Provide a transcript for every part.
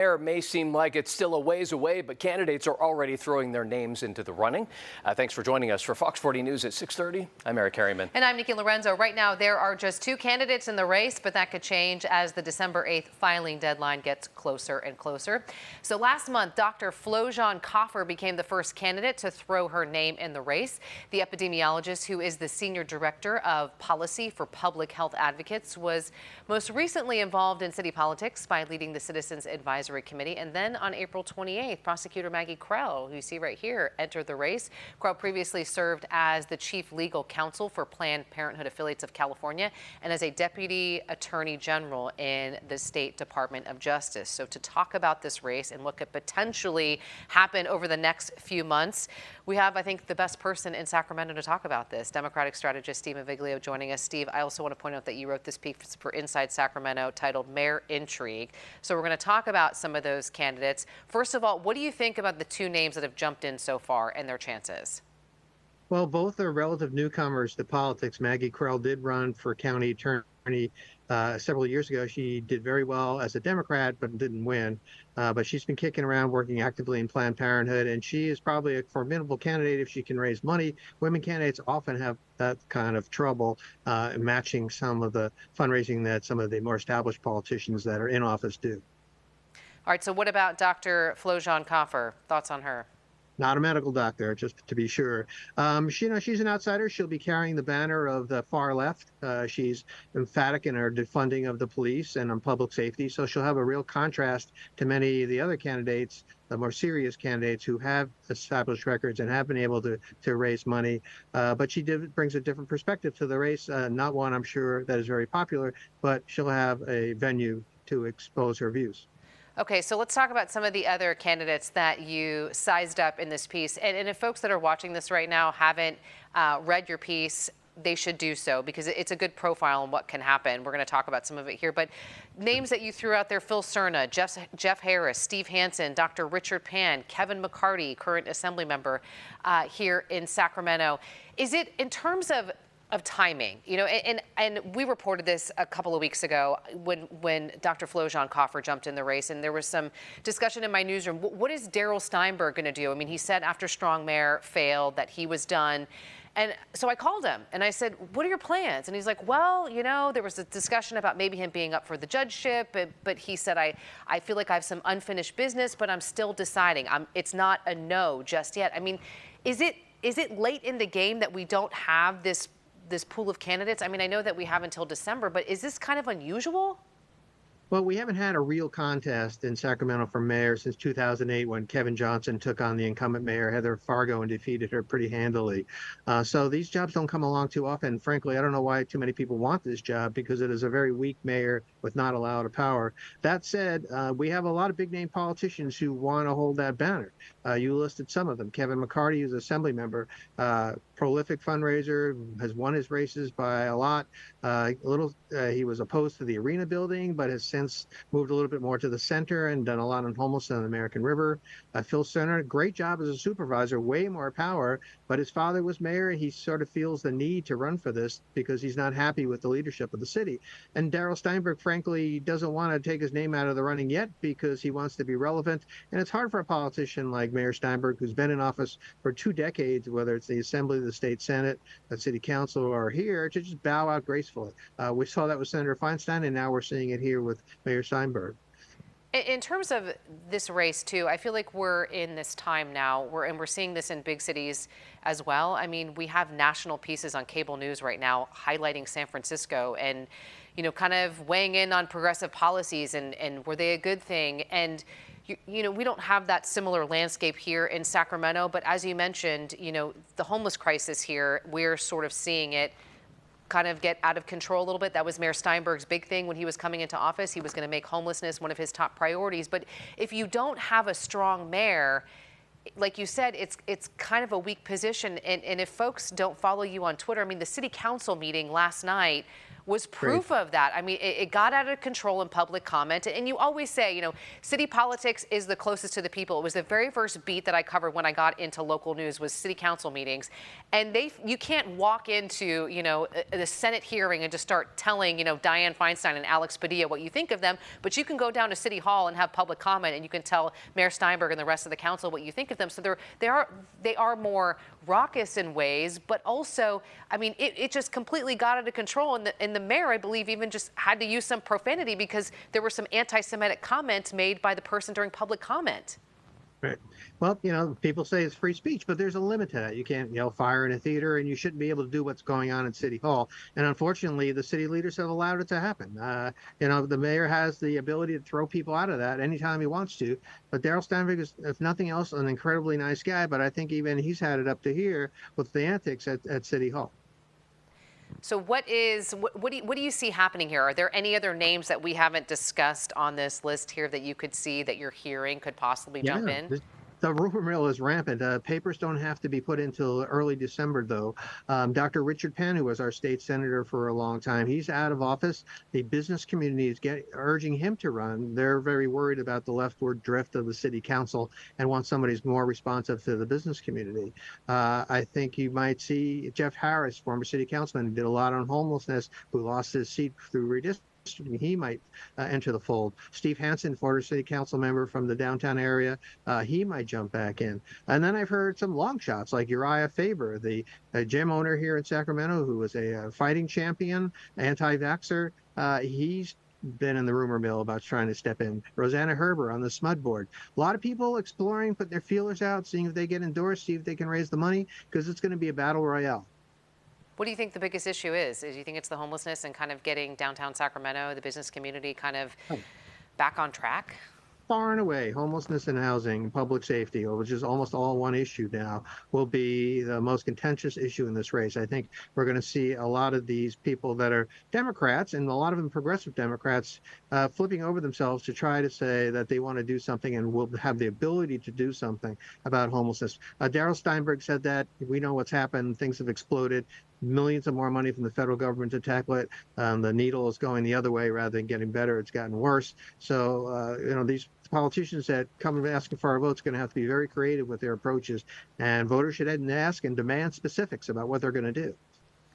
It may seem like it's still a ways away, but candidates are already throwing their names into the running. Thanks for joining us for Fox 40 News at 6:30. I'm Eric Harriman. And I'm Nikki Lorenzo. Right now, there are just two candidates in the race, but that could change as the December 8th filing deadline gets closer and closer. So last month, Dr. Flowjon Coffer became the first candidate to throw her name in the race. The epidemiologist, who is the senior director of policy for public health advocates, was most recently involved in city politics by leading the Citizens Advisory Committee. And then on April 28th, prosecutor Maggie Krell, who you see right here, entered the race. Krell previously served as the chief legal counsel for Planned Parenthood Affiliates of California and as a deputy attorney general in the State Department of Justice. So to talk about this race and what could potentially happen over the next few months, we have, I think, the best person in Sacramento to talk about this, Democratic strategist Steve Maviglio joining us. Steve, I also want to point out that you wrote this piece for Inside Sacramento titled Mayor Intrigue. So we're going to talk about some of those candidates. First of all, what do you think about the two names that have jumped in so far and their chances? Well, both are relative newcomers to politics. Maggie Krell did run for county attorney several years ago. She did very well as a Democrat, but didn't win. But she's been kicking around, working actively in Planned Parenthood, and she is probably a formidable candidate if she can raise money. Women candidates often have that kind of trouble matching some of the fundraising that some of the more established politicians that are in office do. All right, so what about Dr. Flowjon Coffer? Thoughts on her? Not a medical doctor, just to be sure. She's an outsider. She'll be carrying the banner of the far left. She's emphatic in her defunding of the police and on public safety. So she'll have a real contrast to many of the other candidates, the more serious candidates who have established records and have been able to raise money. But she brings a different perspective to the race, not one I'm sure that is very popular, but she'll have a venue to expose her views. Okay, so let's talk about some of the other candidates that you sized up in this piece. And if folks that are watching this right now haven't read your piece, they should do so because it's a good profile on what can happen. We're going to talk about some of it here. But names that you threw out there, Phil Cerna, Jeff Harris, Steve Hansen, Dr. Richard Pan, Kevin McCarty, current assembly member here in Sacramento. Is it in terms of timing, and we reported this a couple of weeks ago when Dr. Flowjon Coffer jumped in the race, and there was some discussion in my newsroom. What is Darrell Steinberg going to do? I mean, he said after Strong Mayor failed that he was done. And so I called him and I said, what are your plans? And he's like, well, there was a discussion about maybe him being up for the judgeship, but he said, I feel like I have some unfinished business, but I'm still deciding. It's not a no just yet. I mean, is it late in the game that we don't have this pool of candidates? I mean, I know that we have until December, but is this kind of unusual? Well, we haven't had a real contest in Sacramento for mayor since 2008 when Kevin Johnson took on the incumbent mayor, Heather Fargo, and defeated her pretty handily. So these jobs don't come along too often. Frankly, I don't know why too many people want this job because it is a very weak mayor with not a lot of power. That said, we have a lot of big-name politicians who want to hold that banner. You listed some of them. Kevin McCarty, who's an assembly member, prolific fundraiser, has won his races by a lot. He was opposed to the arena building, but has since moved a little bit more to the center and done a lot on homelessness on the American River. Phil Cerna, great job as a supervisor, way more power, but his father was mayor. He sort of feels the need to run for this because he's not happy with the leadership of the city. And Darrell Steinberg, frankly, doesn't want to take his name out of the running yet because he wants to be relevant. And it's hard for a politician like Mayor Steinberg, who's been in office for 2 decades, whether it's the Assembly, the State Senate, the City Council, or here, to just bow out gracefully. We saw that with Senator Feinstein, and now we're seeing it here with Mayor Steinberg. In terms of this race, too, I feel like we're in this time now, and we're seeing this in big cities as well. I mean, we have national pieces on cable news right now highlighting San Francisco and, kind of weighing in on progressive policies and were they a good thing? And, we don't have that similar landscape here in Sacramento. But as you mentioned, the homeless crisis here, we're sort of seeing it kind of get out of control a little bit. That was Mayor Steinberg's big thing when he was coming into office. He was going to make homelessness one of his top priorities. But if you don't have a strong mayor, like you said, it's kind of a weak position. And if folks don't follow you on Twitter, I mean, the city council meeting last night was proof of that. I mean, it got out of control in public comment. And you always say, you know, city politics is the closest to the people. It was the very first beat that I covered when I got into local news was city council meetings. And you can't walk into, you know, the Senate hearing and just start telling, you know, Dianne Feinstein and Alex Padilla what you think of them. But you can go down to City Hall and have public comment, and you can tell Mayor Steinberg and the rest of the council what you think of them. So they are more raucous in ways, but also, I mean, it just completely got out of control. And the mayor, I believe, even just had to use some profanity because there were some anti-Semitic comments made by the person during public comment. Right. Well, you know, people say it's free speech, but there's a limit to that. You can't yell fire in a theater, and you shouldn't be able to do what's going on at City Hall. And unfortunately, the city leaders have allowed it to happen. You know, the mayor has the ability to throw people out of that anytime he wants to. But Darrell Steinberg is, if nothing else, an incredibly nice guy. But I think even he's had it up to here with the antics at City Hall. So what do you see happening here? Are there any other names that we haven't discussed on this list here that you could see that you're hearing could possibly jump in? The rumor mill is rampant. Papers don't have to be put until early December, though. Dr. Richard Penn, who was our state senator for a long time, he's out of office. The business community is urging him to run. They're very worried about the leftward drift of the city council and want somebody who's more responsive to the business community. I think you might see Jeff Harris, former city councilman, who did a lot on homelessness, who lost his seat through redistricting. He might enter the fold. Steve Hansen, former city council member from the downtown area, he might jump back in. And then I've heard some long shots like Uriah Faber, the gym owner here in Sacramento, who was a fighting champion, anti-vaxxer. He's been in the rumor mill about trying to step in. Rosanna Herber on the SMUD board. A lot of people exploring, putting their feelers out, seeing if they get endorsed, see if they can raise the money, because it's going to be a battle royale. What do you think the biggest issue is? Do you think it's the homelessness and kind of getting downtown Sacramento, the business community, kind of back on track? Far and away, homelessness and housing, public safety, which is almost all one issue now, will be the most contentious issue in this race. I think we're going to see a lot of these people that are Democrats, and a lot of them progressive Democrats, flipping over themselves to try to say that they want to do something and will have the ability to do something about homelessness. Darrell Steinberg said that. We know what's happened. Things have exploded. Millions of more money from the federal government to tackle it. The needle is going the other way rather than getting better. It's gotten worse. So, you know, these politicians that come and asking for our votes are going to have to be very creative with their approaches. And voters should head and ask and demand specifics about what they're going to do.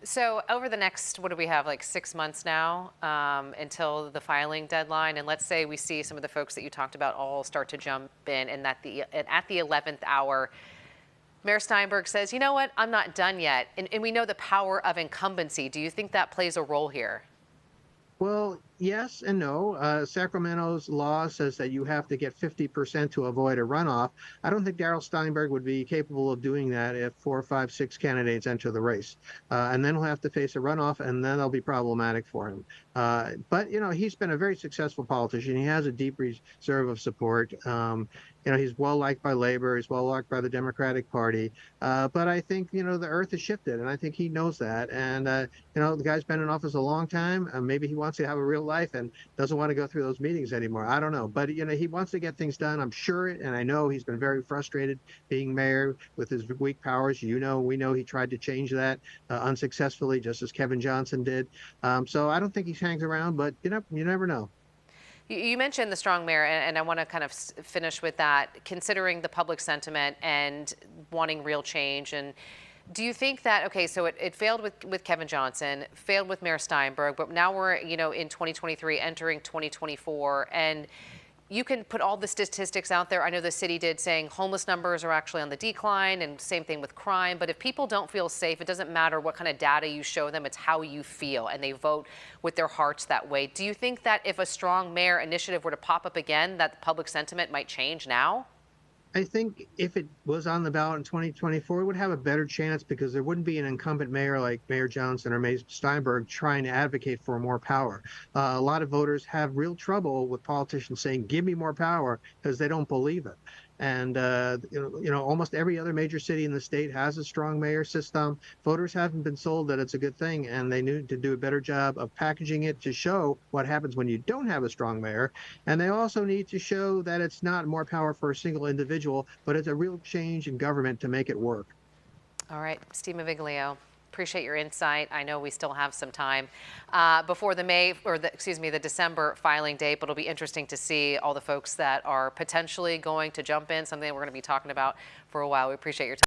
So over the next, what do we have, like 6 months now until the filing deadline? And let's say we see some of the folks that you talked about all start to jump in, and at the 11th hour, Mayor Steinberg says, you know what, I'm not done yet. And we know the power of incumbency. Do you think that plays a role here? Well, yes and no. Sacramento's law says that you have to get 50% to avoid a runoff. I don't think Darrell Steinberg would be capable of doing that if 4, 5, 6 candidates enter the race. And then he'll have to face a runoff, and then it'll be problematic for him. But, you know, he's been a very successful politician. He has a deep reserve of support. You know, he's well-liked by labor. He's well-liked by the Democratic Party. But I think, you know, the earth has shifted, and I think he knows that. And, you know, the guy's been in office a long time. Maybe he wants to have a real life and doesn't want to go through those meetings anymore. I don't know. But, you know, he wants to get things done. I'm sure, and I know he's been very frustrated being mayor with his weak powers. You know, we know he tried to change that unsuccessfully, just as Kevin Johnson did. So I don't think he hangs around, but, you know, you never know. You mentioned the strong mayor, and I want to kind of finish with that, considering the public sentiment and wanting real change. And do you think that, okay, so it failed with Kevin Johnson, failed with Mayor Steinberg, but now we're, you know, in 2023, entering 2024, and you can put all the statistics out there. I know the city did, saying homeless numbers are actually on the decline, and same thing with crime. But if people don't feel safe, it doesn't matter what kind of data you show them, it's how you feel, and they vote with their hearts that way. Do you think that if a strong mayor initiative were to pop up again, that the public sentiment might change now? I think if it was on the ballot in 2024, it would have a better chance because there wouldn't be an incumbent mayor like Mayor Johnson or Mayor Steinberg trying to advocate for more power. A lot of voters have real trouble with politicians saying, give me more power, because they don't believe it. And, you know, almost every other major city in the state has a strong mayor system. Voters haven't been sold that it's a good thing, and they need to do a better job of packaging it to show what happens when you don't have a strong mayor. And they also need to show that it's not more power for a single individual, but it's a real change in government to make it work. All right, Steve Maviglio, Appreciate your insight. I know we still have some time before the the December filing date, but it'll be interesting to see all the folks that are potentially going to jump in, something that we're going to be talking about for a while. We appreciate your time.